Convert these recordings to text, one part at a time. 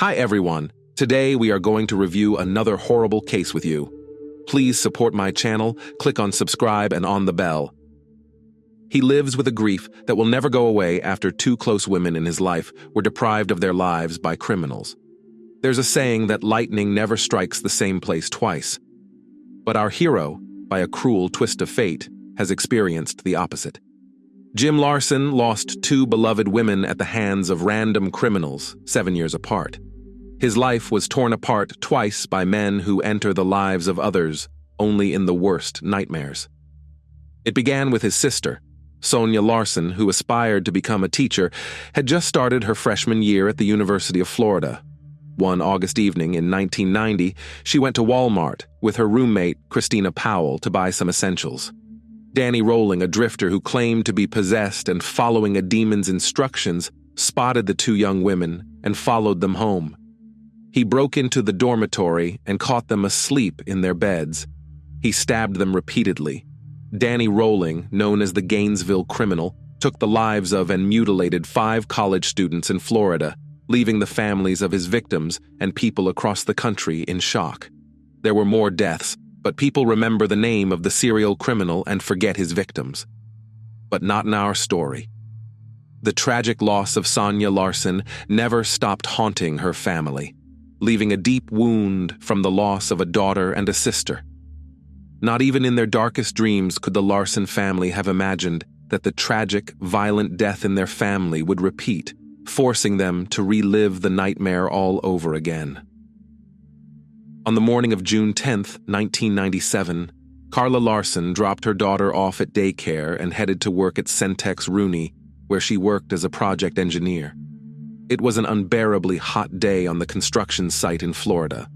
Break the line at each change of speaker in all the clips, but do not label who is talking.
Hi everyone, today we are going to review another horrible case with you. Please support my channel, click on subscribe and on the bell. He lives with a grief that will never go away after two close women in his life were deprived of their lives by criminals. There's a saying that lightning never strikes the same place twice. But our hero, by a cruel twist of fate, has experienced the opposite. Jim Larson lost two beloved women at the hands of random criminals 7 years apart. His life was torn apart twice by men who enter the lives of others only in the worst nightmares. It began with his sister. Sonia Larson, who aspired to become a teacher, had just started her freshman year at the University of Florida. One August evening in 1990, she went to Walmart with her roommate, Christina Powell, to buy some essentials. Danny Rowling, a drifter who claimed to be possessed and following a demon's instructions, spotted the two young women and followed them home. He broke into the dormitory and caught them asleep in their beds. He stabbed them repeatedly. Danny Rowling, known as the Gainesville Criminal, took the lives of and mutilated 5 college students in Florida, leaving the families of his victims and people across the country in shock. There were more deaths, but people remember the name of the serial criminal and forget his victims. But not in our story. The tragic loss of Sonia Larson never stopped haunting her family, leaving a deep wound from the loss of a daughter and a sister. Not even in their darkest dreams could the Larson family have imagined that the tragic, violent death in their family would repeat, forcing them to relive the nightmare all over again. On the morning of June 10, 1997, Carla Larson dropped her daughter off at daycare and headed to work at Centex Rooney, where she worked as a project engineer. It was an unbearably hot day on the construction site in Florida.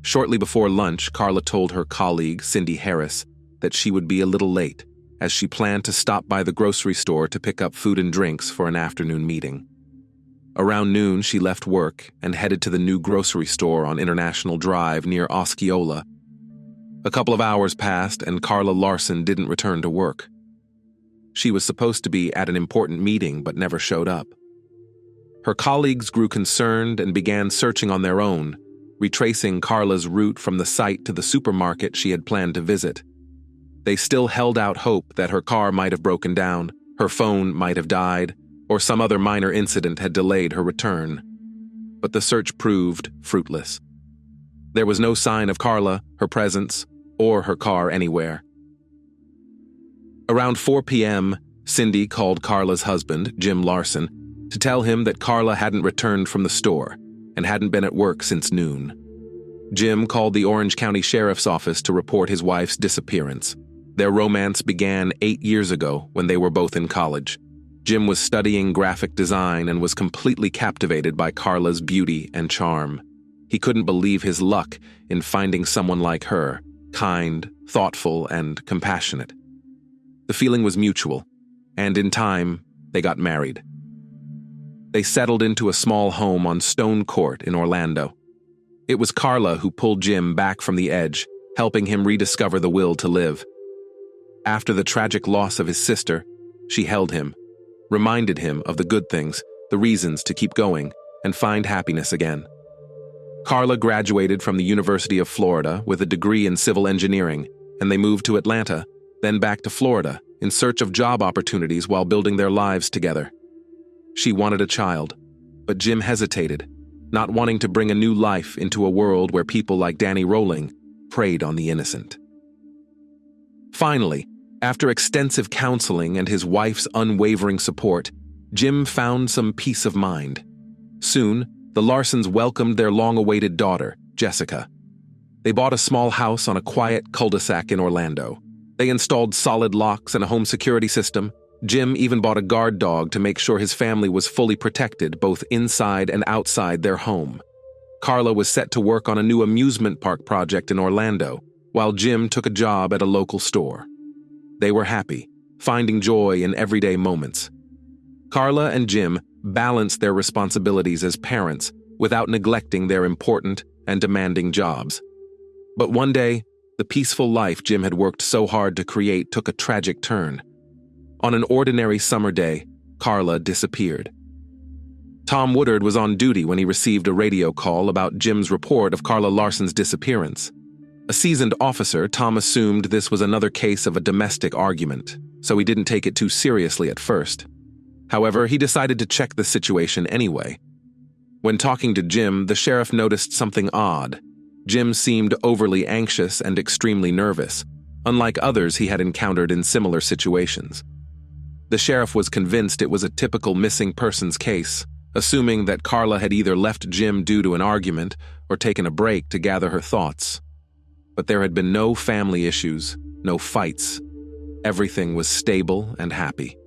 Shortly before lunch, Carla told her colleague, Cindy Harris, that she would be a little late, as she planned to stop by the grocery store to pick up food and drinks for an afternoon meeting. Around noon, she left work and headed to the new grocery store on International Drive near Osceola. A couple of hours passed and Carla Larson didn't return to work. She was supposed to be at an important meeting but never showed up. Her colleagues grew concerned and began searching on their own, retracing Carla's route from the site to the supermarket she had planned to visit. They still held out hope that her car might have broken down, her phone might have died, or some other minor incident had delayed her return. But the search proved fruitless. There was no sign of Carla, her presence, or her car anywhere. Around 4 p.m., Cindy called Carla's husband, Jim Larson, to tell him that Carla hadn't returned from the store and hadn't been at work since noon. Jim called the Orange County Sheriff's Office to report his wife's disappearance. Their romance began 8 years ago when they were both in college. Jim was studying graphic design and was completely captivated by Carla's beauty and charm. He couldn't believe his luck in finding someone like her, kind, thoughtful, and compassionate. The feeling was mutual, and in time, they got married. They settled into a small home on Stone Court in Orlando. It was Carla who pulled Jim back from the edge, helping him rediscover the will to live. After the tragic loss of his sister, she held him, reminded him of the good things, the reasons to keep going, and find happiness again. Carla graduated from the University of Florida with a degree in civil engineering, and they moved to Atlanta, then back to Florida, in search of job opportunities while building their lives together. She wanted a child, but Jim hesitated, not wanting to bring a new life into a world where people like Danny Rowling preyed on the innocent. Finally, after extensive counseling and his wife's unwavering support, Jim found some peace of mind. Soon, the Larsons welcomed their long-awaited daughter, Jessica. They bought a small house on a quiet cul-de-sac in Orlando. They installed solid locks and a home security system. Jim even bought a guard dog to make sure his family was fully protected both inside and outside their home. Carla was set to work on a new amusement park project in Orlando, while Jim took a job at a local store. They were happy, finding joy in everyday moments. Carla and Jim balanced their responsibilities as parents without neglecting their important and demanding jobs. But one day, the peaceful life Jim had worked so hard to create took a tragic turn. On an ordinary summer day, Carla disappeared. Tom Woodard was on duty when he received a radio call about Jim's report of Carla Larson's disappearance. A seasoned officer, Tom assumed this was another case of a domestic argument, so he didn't take it too seriously at first. However, he decided to check the situation anyway. When talking to Jim, the sheriff noticed something odd. Jim seemed overly anxious and extremely nervous, unlike others he had encountered in similar situations. The sheriff was convinced it was a typical missing persons case, assuming that Carla had either left Jim due to an argument or taken a break to gather her thoughts. But there had been no family issues, no fights. Everything was stable and happy.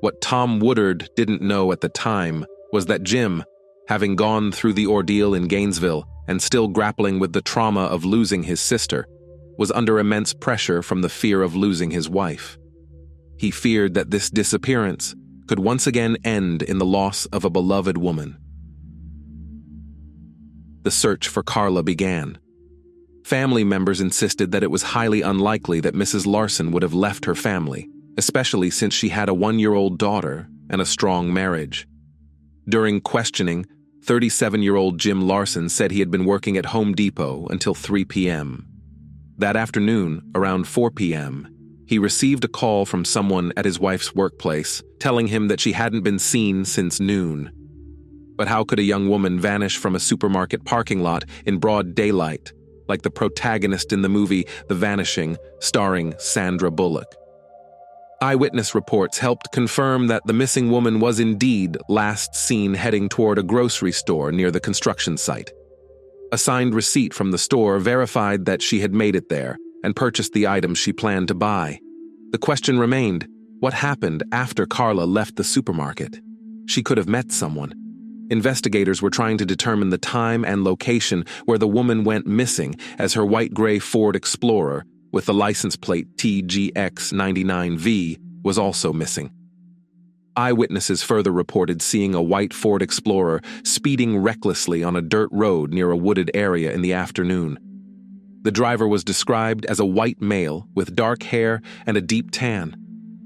What Tom Woodard didn't know at the time was that Jim, having gone through the ordeal in Gainesville and still grappling with the trauma of losing his sister, was under immense pressure from the fear of losing his wife. He feared that this disappearance could once again end in the loss of a beloved woman. The search for Carla began. Family members insisted that it was highly unlikely that Mrs. Larson would have left her family, especially since she had a 1-year-old daughter and a strong marriage. During questioning, 37-year-old Jim Larson said he had been working at Home Depot until 3 p.m. That afternoon, around 4 p.m., he received a call from someone at his wife's workplace telling him that she hadn't been seen since noon. But how could a young woman vanish from a supermarket parking lot in broad daylight, like the protagonist in the movie The Vanishing, starring Sandra Bullock? Eyewitness reports helped confirm that the missing woman was indeed last seen heading toward a grocery store near the construction site. A signed receipt from the store verified that she had made it there and purchased the items she planned to buy. The question remained, what happened after Carla left the supermarket? She could have met someone. Investigators were trying to determine the time and location where the woman went missing, as her white-gray Ford Explorer, with the license plate TGX99V, was also missing. Eyewitnesses further reported seeing a white Ford Explorer speeding recklessly on a dirt road near a wooded area in the afternoon. The driver was described as a white male with dark hair and a deep tan.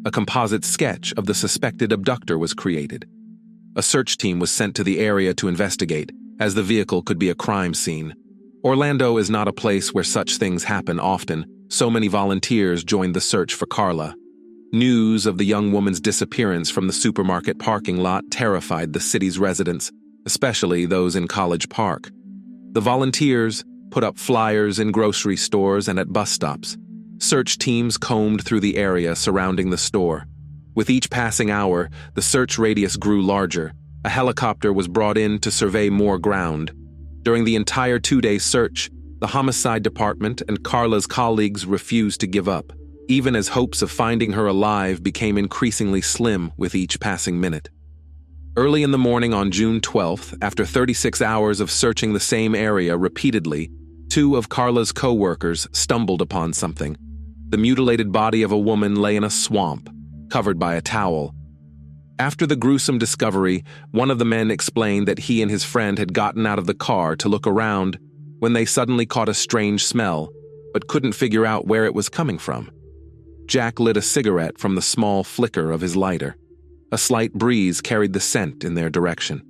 A composite sketch of the suspected abductor was created. A search team was sent to the area to investigate, as the vehicle could be a crime scene. Orlando is not a place where such things happen often. So many volunteers joined the search for Carla. News of the young woman's disappearance from the supermarket parking lot terrified the city's residents, especially those in College Park. The volunteers put up flyers in grocery stores and at bus stops. Search teams combed through the area surrounding the store. With each passing hour, the search radius grew larger. A helicopter was brought in to survey more ground. During the entire 2-day search, the homicide department and Carla's colleagues refused to give up, even as hopes of finding her alive became increasingly slim with each passing minute. Early in the morning on June 12th, after 36 hours of searching the same area repeatedly, 2 of Carla's co-workers stumbled upon something. The mutilated body of a woman lay in a swamp, covered by a towel. After the gruesome discovery, one of the men explained that he and his friend had gotten out of the car to look around when they suddenly caught a strange smell, but couldn't figure out where it was coming from. Jack lit a cigarette from the small flicker of his lighter. A slight breeze carried the scent in their direction.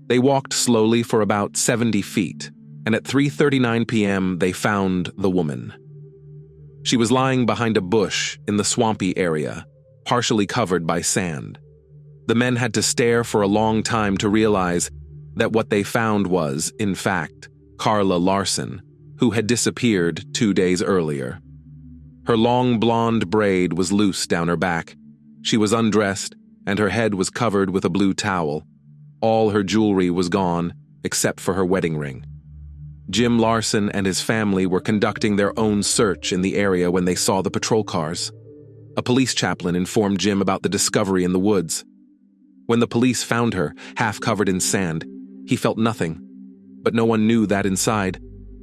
They walked slowly for about 70 feet, and at 3:39 p.m. they found the woman. She was lying behind a bush in the swampy area, partially covered by sand. The men had to stare for a long time to realize that what they found was, in fact, Carla Larson, who had disappeared 2 days earlier. Her long blonde braid was loose down her back. She was undressed, and her head was covered with a blue towel. All her jewelry was gone, except for her wedding ring. Jim Larson and his family were conducting their own search in the area when they saw the patrol cars. A police chaplain informed Jim about the discovery in the woods. When the police found her, half covered in sand, he felt nothing. But no one knew that inside,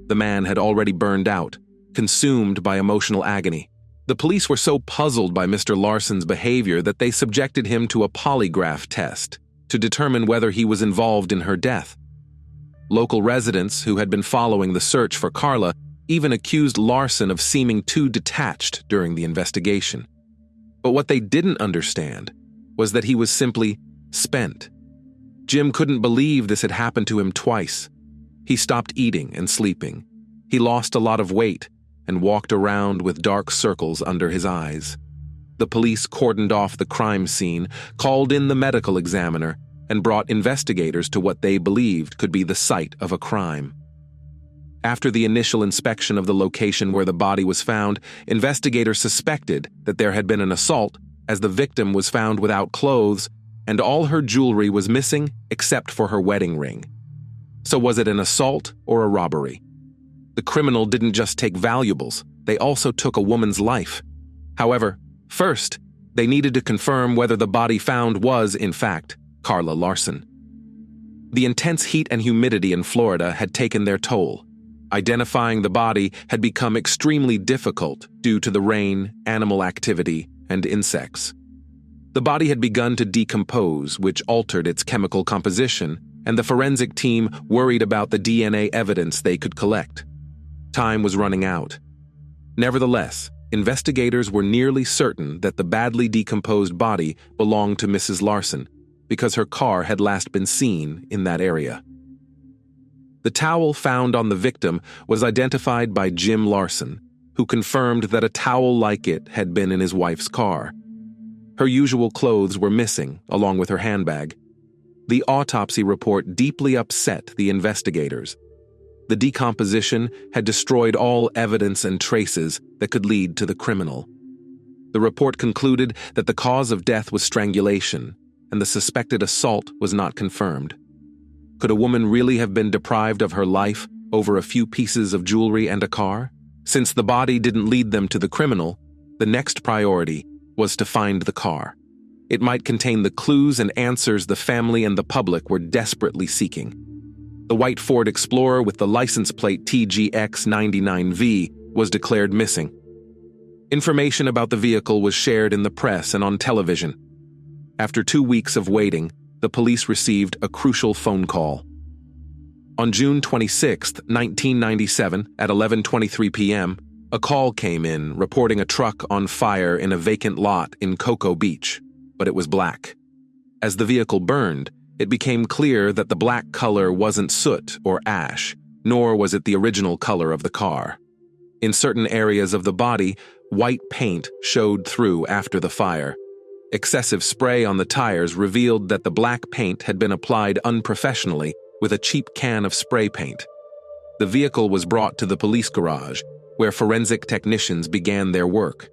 the man had already burned out, consumed by emotional agony. The police were so puzzled by Mr. Larson's behavior that they subjected him to a polygraph test to determine whether he was involved in her death. Local residents who had been following the search for Carla even accused Larson of seeming too detached during the investigation. But what they didn't understand was that he was simply spent. Jim couldn't believe this had happened to him twice. He stopped eating and sleeping. He lost a lot of weight and walked around with dark circles under his eyes. The police cordoned off the crime scene, called in the medical examiner, and brought investigators to what they believed could be the site of a crime. After the initial inspection of the location where the body was found, investigators suspected that there had been an assault, as the victim was found without clothes and all her jewelry was missing except for her wedding ring. So was it an assault or a robbery? The criminal didn't just take valuables, they also took a woman's life. However, first, they needed to confirm whether the body found was, in fact, Carla Larson. The intense heat and humidity in Florida had taken their toll. Identifying the body had become extremely difficult due to the rain, animal activity, and insects. The body had begun to decompose, which altered its chemical composition, and the forensic team worried about the DNA evidence they could collect. Time was running out. Nevertheless, investigators were nearly certain that the badly decomposed body belonged to Mrs. Larson, because her car had last been seen in that area. The towel found on the victim was identified by Jim Larson, who confirmed that a towel like it had been in his wife's car. Her usual clothes were missing, along with her handbag. The autopsy report deeply upset the investigators. The decomposition had destroyed all evidence and traces that could lead to the criminal. The report concluded that the cause of death was strangulation, and the suspected assault was not confirmed. Could a woman really have been deprived of her life over a few pieces of jewelry and a car? Since the body didn't lead them to the criminal, the next priority was to find the car. It might contain the clues and answers the family and the public were desperately seeking. The white Ford Explorer with the license plate TGX99V was declared missing. Information about the vehicle was shared in the press and on television. After 2 weeks of waiting, the police received a crucial phone call. On June 26, 1997, at 11:23 p.m., a call came in reporting a truck on fire in a vacant lot in Cocoa Beach, but it was black. As the vehicle burned, it became clear that the black color wasn't soot or ash, nor was it the original color of the car. In certain areas of the body, white paint showed through after the fire. Excessive spray on the tires revealed that the black paint had been applied unprofessionally with a cheap can of spray paint. The vehicle was brought to the police garage, where forensic technicians began their work.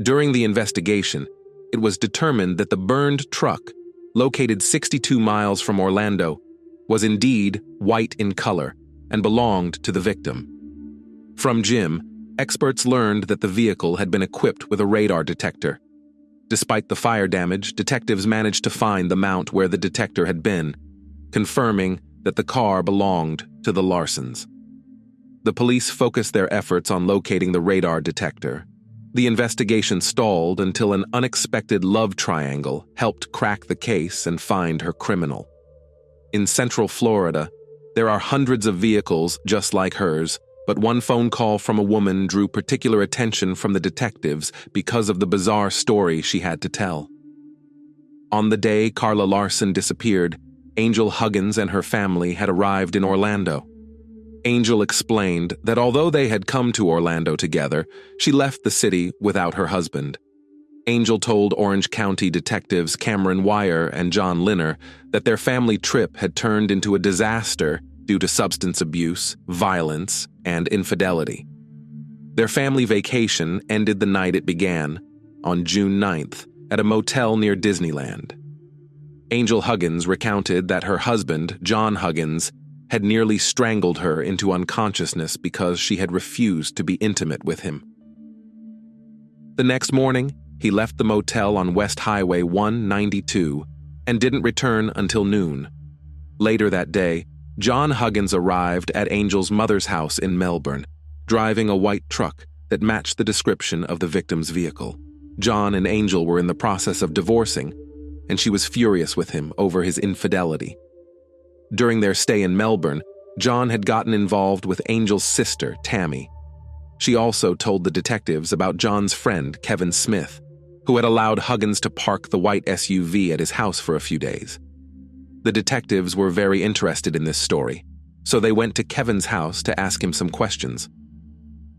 During the investigation, it was determined that the burned truck, located 62 miles from Orlando, was indeed white in color and belonged to the victim. From Jim, experts learned that the vehicle had been equipped with a radar detector. Despite the fire damage, detectives managed to find the mount where the detector had been, confirming that the car belonged to the Larsons. The police focused their efforts on locating the radar detector. The investigation stalled until an unexpected love triangle helped crack the case and find her criminal. In Central Florida, there are hundreds of vehicles just like hers, but one phone call from a woman drew particular attention from the detectives because of the bizarre story she had to tell. On the day Carla Larson disappeared, Angel Huggins and her family had arrived in Orlando. Angel explained that although they had come to Orlando together, she left the city without her husband. Angel told Orange County detectives Cameron Wire and John Linner that their family trip had turned into a disaster due to substance abuse, violence, and infidelity. Their family vacation ended the night it began, on June 9th, at a motel near Disneyland. Angel Huggins recounted that her husband, John Huggins, had nearly strangled her into unconsciousness because she had refused to be intimate with him. The next morning, he left the motel on West Highway 192 and didn't return until noon. Later that day, John Huggins arrived at Angel's mother's house in Melbourne, driving a white truck that matched the description of the victim's vehicle. John and Angel were in the process of divorcing, and she was furious with him over his infidelity. During their stay in Melbourne, John had gotten involved with Angel's sister, Tammy. She also told the detectives about John's friend, Kevin Smith, who had allowed Huggins to park the white SUV at his house for a few days. The detectives were very interested in this story, so they went to Kevin's house to ask him some questions.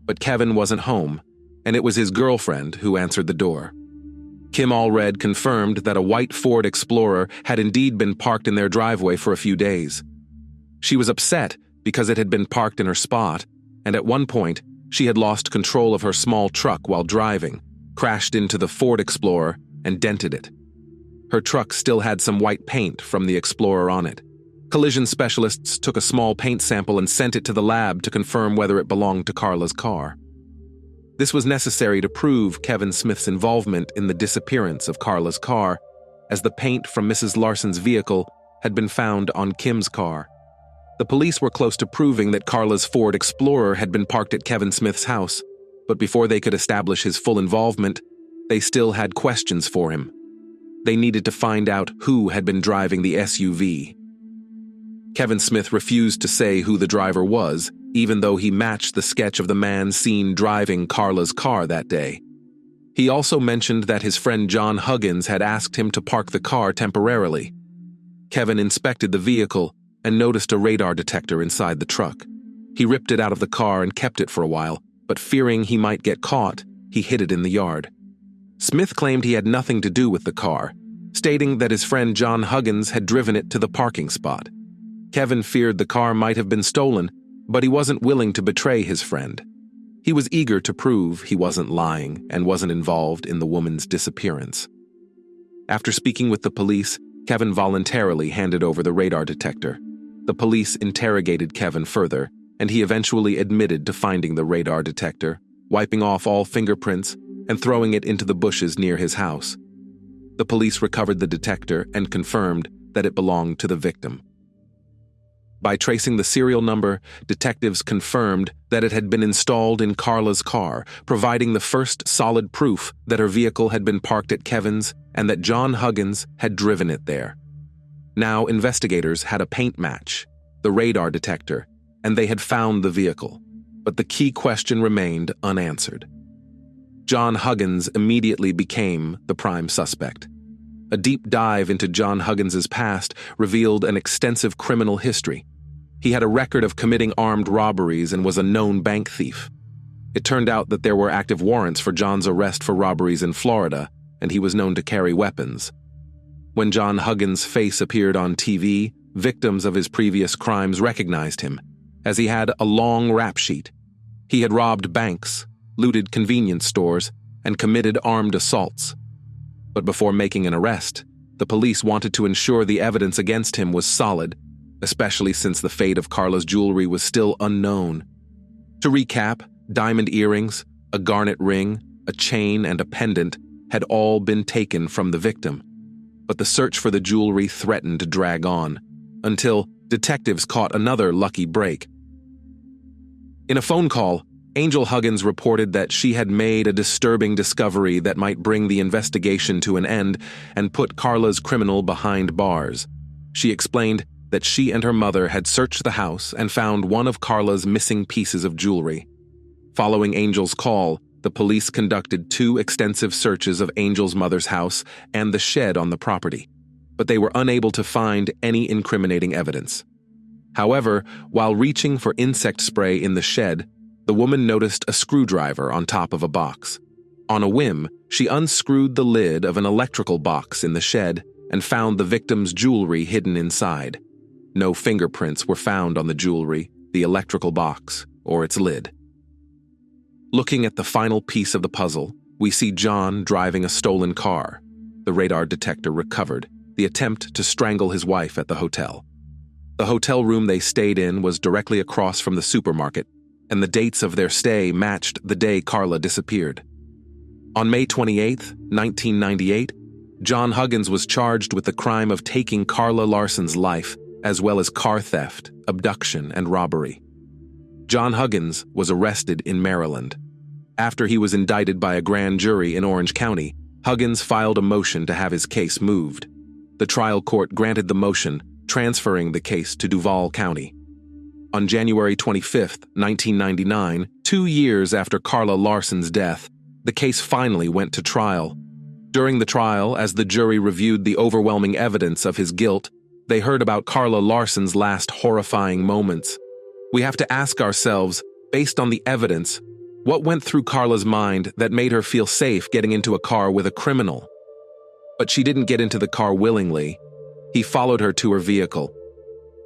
But Kevin wasn't home, and it was his girlfriend who answered the door. Kim Allred confirmed that a white Ford Explorer had indeed been parked in their driveway for a few days. She was upset because it had been parked in her spot, and at one point, she had lost control of her small truck while driving, crashed into the Ford Explorer, and dented it. Her truck still had some white paint from the Explorer on it. Collision specialists took a small paint sample and sent it to the lab to confirm whether it belonged to Carla's car. This was necessary to prove Kevin Smith's involvement in the disappearance of Carla's car, as the paint from Mrs. Larson's vehicle had been found on Kim's car. The police were close to proving that Carla's Ford Explorer had been parked at Kevin Smith's house, but before they could establish his full involvement, they still had questions for him. They needed to find out who had been driving the SUV. Kevin Smith refused to say who the driver was, even though he matched the sketch of the man seen driving Carla's car that day. He also mentioned that his friend John Huggins had asked him to park the car temporarily. Kevin inspected the vehicle and noticed a radar detector inside the truck. He ripped it out of the car and kept it for a while, but fearing he might get caught, he hid it in the yard. Smith claimed he had nothing to do with the car, stating that his friend John Huggins had driven it to the parking spot. Kevin feared the car might have been stolen, but he wasn't willing to betray his friend. He was eager to prove he wasn't lying and wasn't involved in the woman's disappearance. After speaking with the police, Kevin voluntarily handed over the radar detector. The police interrogated Kevin further, and he eventually admitted to finding the radar detector, wiping off all fingerprints, and throwing it into the bushes near his house. The police recovered the detector and confirmed that it belonged to the victim. By tracing the serial number, detectives confirmed that it had been installed in Carla's car, providing the first solid proof that her vehicle had been parked at Kevin's and that John Huggins had driven it there. Now investigators had a paint match, the radar detector, and they had found the vehicle, but the key question remained unanswered. John Huggins immediately became the prime suspect. A deep dive into John Huggins's past revealed an extensive criminal history. He had a record of committing armed robberies and was a known bank thief. It turned out that there were active warrants for John's arrest for robberies in Florida, and he was known to carry weapons. When John Huggins' face appeared on TV, victims of his previous crimes recognized him, as he had a long rap sheet. He had robbed banks, looted convenience stores, and committed armed assaults. But before making an arrest, the police wanted to ensure the evidence against him was solid, especially since the fate of Carla's jewelry was still unknown. To recap, diamond earrings, a garnet ring, a chain, and a pendant had all been taken from the victim. But the search for the jewelry threatened to drag on, until detectives caught another lucky break. In a phone call, Angel Huggins reported that she had made a disturbing discovery that might bring the investigation to an end and put Carla's criminal behind bars. She explained that she and her mother had searched the house and found one of Carla's missing pieces of jewelry. Following Angel's call, the police conducted 2 extensive searches of Angel's mother's house and the shed on the property, but they were unable to find any incriminating evidence. However, while reaching for insect spray in the shed, the woman noticed a screwdriver on top of a box. On a whim, she unscrewed the lid of an electrical box in the shed and found the victim's jewelry hidden inside. No fingerprints were found on the jewelry, the electrical box, or its lid. Looking at the final piece of the puzzle, we see John driving a stolen car. The radar detector recovered the attempt to strangle his wife at the hotel. The hotel room they stayed in was directly across from the supermarket, and the dates of their stay matched the day Carla disappeared. On May 28, 1998, John Huggins was charged with the crime of taking Carla Larson's life, as well as car theft, abduction, and robbery. John Huggins was arrested in Maryland. After he was indicted by a grand jury in Orange County, Huggins filed a motion to have his case moved. The trial court granted the motion, transferring the case to Duval County. On January 25, 1999, 2 years after Carla Larson's death, the case finally went to trial. During the trial, as the jury reviewed the overwhelming evidence of his guilt, They heard about Carla Larson's last horrifying moments. We have to ask ourselves, based on the evidence, what went through Carla's mind that made her feel safe getting into a car with a criminal? But she didn't get into the car willingly. He followed her to her vehicle.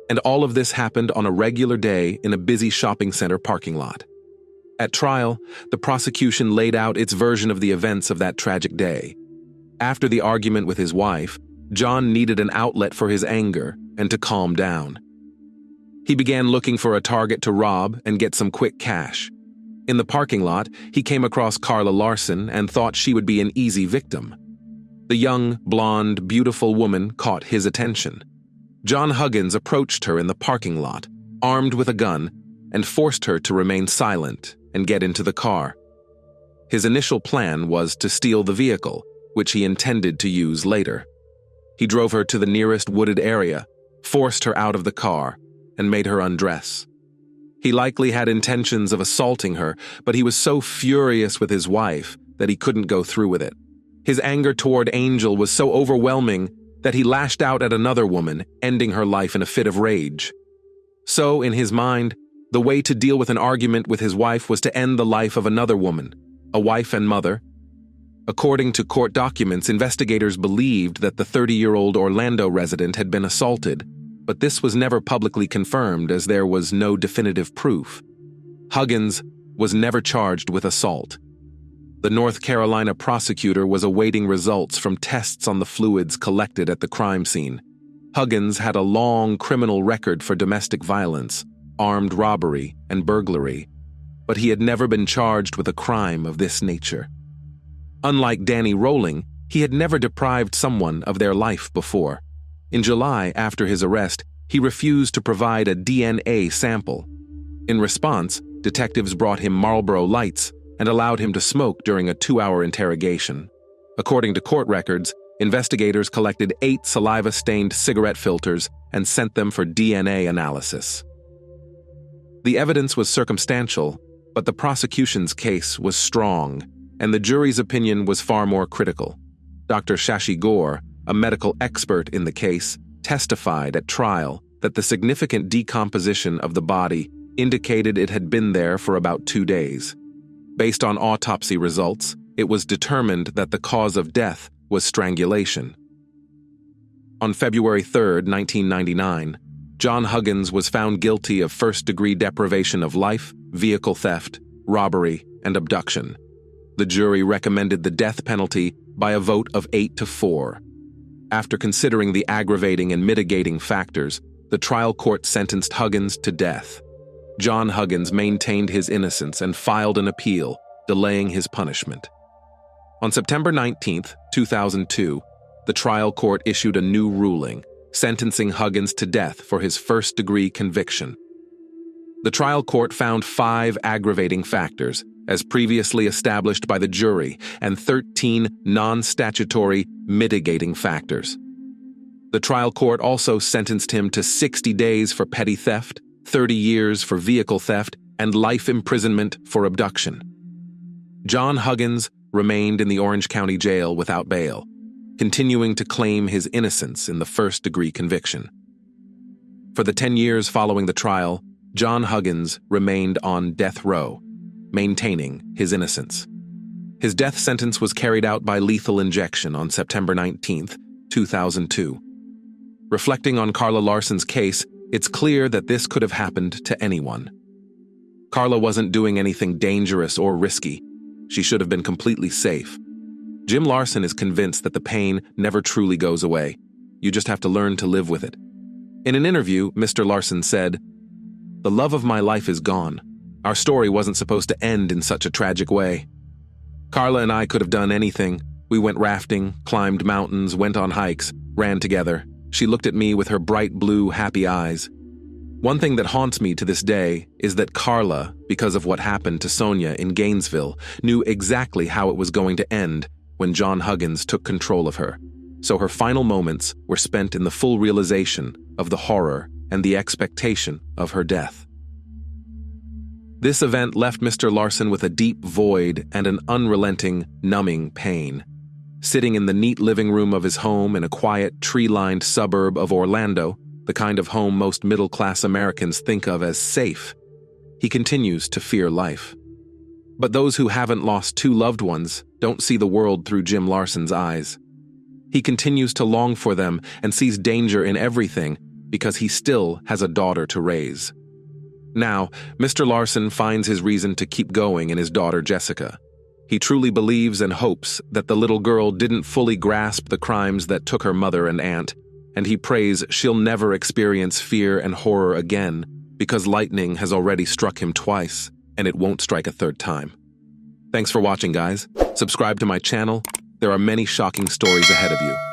And all of this happened on a regular day in a busy shopping center parking lot. At trial, the prosecution laid out its version of the events of that tragic day. After the argument with his wife, John needed an outlet for his anger and to calm down. He began looking for a target to rob and get some quick cash. In the parking lot, he came across Carla Larson and thought she would be an easy victim. The young, blonde, beautiful woman caught his attention. John Huggins approached her in the parking lot, armed with a gun, and forced her to remain silent and get into the car. His initial plan was to steal the vehicle, which he intended to use later. He drove her to the nearest wooded area, forced her out of the car, and made her undress. He likely had intentions of assaulting her, but he was so furious with his wife that he couldn't go through with it. His anger toward Angel was so overwhelming that he lashed out at another woman, ending her life in a fit of rage. So, in his mind, the way to deal with an argument with his wife was to end the life of another woman, a wife and mother. According to court documents, investigators believed that the 30-year-old Orlando resident had been assaulted, but this was never publicly confirmed as there was no definitive proof. Huggins was never charged with assault. The North Carolina prosecutor was awaiting results from tests on the fluids collected at the crime scene. Huggins had a long criminal record for domestic violence, armed robbery, and burglary, but he had never been charged with a crime of this nature. Unlike Danny Rowling, he had never deprived someone of their life before. In July, after his arrest, he refused to provide a DNA sample. In response, detectives brought him Marlboro Lights and allowed him to smoke during a 2-hour interrogation. According to court records, investigators collected 8 saliva-stained cigarette filters and sent them for DNA analysis. The evidence was circumstantial, but the prosecution's case was strong, and the jury's opinion was far more critical. Dr. Shashi Gore, a medical expert in the case, testified at trial that the significant decomposition of the body indicated it had been there for about 2 days. Based on autopsy results, it was determined that the cause of death was strangulation. On February 3, 1999, John Huggins was found guilty of first-degree deprivation of life, vehicle theft, robbery, and abduction. The jury recommended the death penalty by a vote of 8-4. After considering the aggravating and mitigating factors, the trial court sentenced Huggins to death. John Huggins maintained his innocence and filed an appeal, delaying his punishment. On September 19, 2002, the trial court issued a new ruling, sentencing Huggins to death for his first-degree conviction. The trial court found 5 aggravating factors, as previously established by the jury, and 13 non-statutory mitigating factors. The trial court also sentenced him to 60 days for petty theft, 30 years for vehicle theft, and life imprisonment for abduction. John Huggins remained in the Orange County Jail without bail, continuing to claim his innocence in the first-degree conviction. For the 10 years following the trial, John Huggins remained on death row, maintaining his innocence. His death sentence was carried out by lethal injection on September 19, 2002. Reflecting on Carla Larson's case, it's clear that this could have happened to anyone. Carla wasn't doing anything dangerous or risky. She should have been completely safe. Jim Larson is convinced that the pain never truly goes away. You just have to learn to live with it. In an interview, Mr. Larson said, "The love of my life is gone. Our story wasn't supposed to end in such a tragic way. Carla and I could have done anything. We went rafting, climbed mountains, went on hikes, ran together. She looked at me with her bright blue, happy eyes. One thing that haunts me to this day is that Carla, because of what happened to Sonia in Gainesville, knew exactly how it was going to end when John Huggins took control of her. So her final moments were spent in the full realization of the horror and the expectation of her death." This event left Mr. Larson with a deep void and an unrelenting, numbing pain. Sitting in the neat living room of his home in a quiet, tree-lined suburb of Orlando, the kind of home most middle-class Americans think of as safe, he continues to fear life. But those who haven't lost two loved ones don't see the world through Jim Larson's eyes. He continues to long for them and sees danger in everything because he still has a daughter to raise. Now, Mr. Larson finds his reason to keep going in his daughter Jessica. He truly believes and hopes that the little girl didn't fully grasp the crimes that took her mother and aunt, and he prays she'll never experience fear and horror again because lightning has already struck him twice, and it won't strike a third time. Thanks for watching, guys. Subscribe to my channel. There are many shocking stories ahead of you.